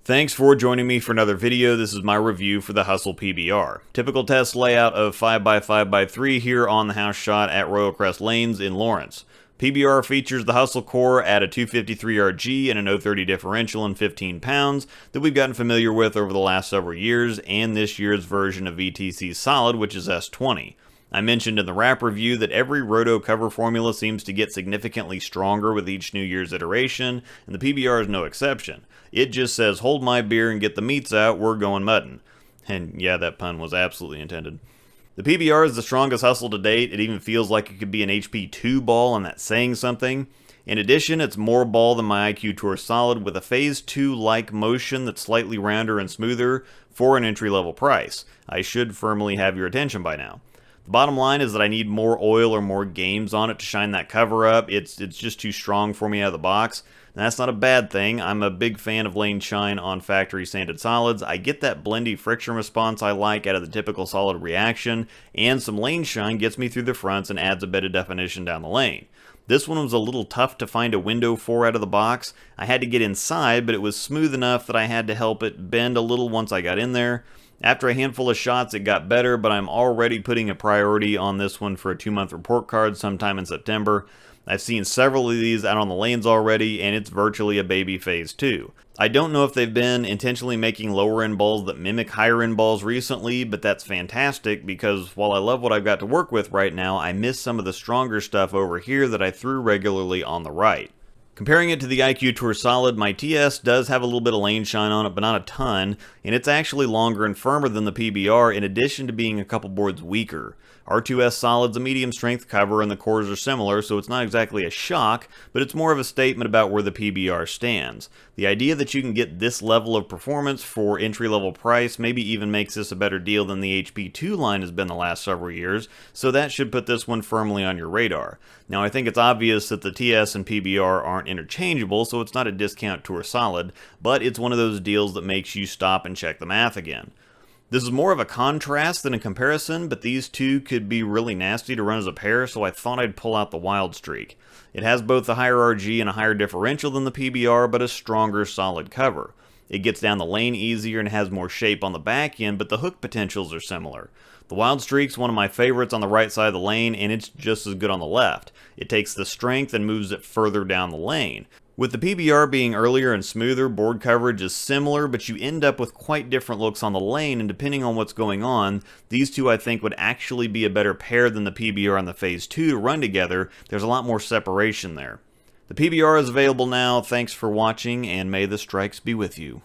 Thanks for joining me for another video. This is my review for the Hustle PBR. Typical test layout of 5x5x3 here on the house shot at Royal Crest Lanes in Lawrence. PBR features the Hustle core at a 253 RG and an 030 differential in 15 pounds that we've gotten familiar with over the last several years, and this year's version of VTC Solid, which is S20. I mentioned in the wrap review that every Roto cover formula seems to get significantly stronger with each New Year's iteration, and the PBR is no exception. It just says, hold my beer and get the meats out, we're going muddin'. And yeah, that pun was absolutely intended. The PBR is the strongest Hustle to date. It even feels like it could be an HP 2 ball, and that's saying something. In addition, it's more ball than my IQ Tour Solid with a Phase 2-like motion that's slightly rounder and smoother for an entry-level price. I should firmly have your attention by now. The bottom line is that I need more oil or more games on it to shine that cover up. It's just too strong for me out of the box. And that's not a bad thing. I'm a big fan of lane shine on factory sanded solids. I get that blendy friction response I like out of the typical solid reaction, and some lane shine gets me through the fronts and adds a bit of definition down the lane. This one was a little tough to find a window for out of the box. I had to get inside, but it was smooth enough that I had to help it bend a little once I got in there. After a handful of shots, it got better, but I'm already putting a priority on this one for a 2-month report card sometime in September. I've seen several of these out on the lanes already, and it's virtually a baby Phase 2. I don't know if they've been intentionally making lower-end balls that mimic higher-end balls recently, but that's fantastic because while I love what I've got to work with right now, I miss some of the stronger stuff over here that I threw regularly on the right. Comparing it to the IQ Tour Solid, my TS does have a little bit of lane shine on it, but not a ton, and it's actually longer and firmer than the PBR in addition to being a couple boards weaker. R2S Solid's a medium strength cover and the cores are similar, so it's not exactly a shock, but it's more of a statement about where the PBR stands. The idea that you can get this level of performance for entry-level price maybe even makes this a better deal than the HP2 line has been the last several years, so that should put this one firmly on your radar. Now I think it's obvious that the TS and PBR aren't interchangeable, so it's not a discount Tour Solid, but it's one of those deals that makes you stop and check the math again. This is more of a contrast than a comparison, but these two could be really nasty to run as a pair, so I thought I'd pull out the Wild Streak. It has both a higher RG and a higher differential than the PBR, but a stronger solid cover. It gets down the lane easier and has more shape on the back end, but the hook potentials are similar. The Wild Streak's one of my favorites on the right side of the lane, and it's just as good on the left. It takes the strength and moves it further down the lane. With the PBR being earlier and smoother, board coverage is similar, but you end up with quite different looks on the lane, and depending on what's going on, these two I think would actually be a better pair than the PBR and the Phase 2 to run together. There's a lot more separation there. The PBR is available now. Thanks for watching, and may the strikes be with you.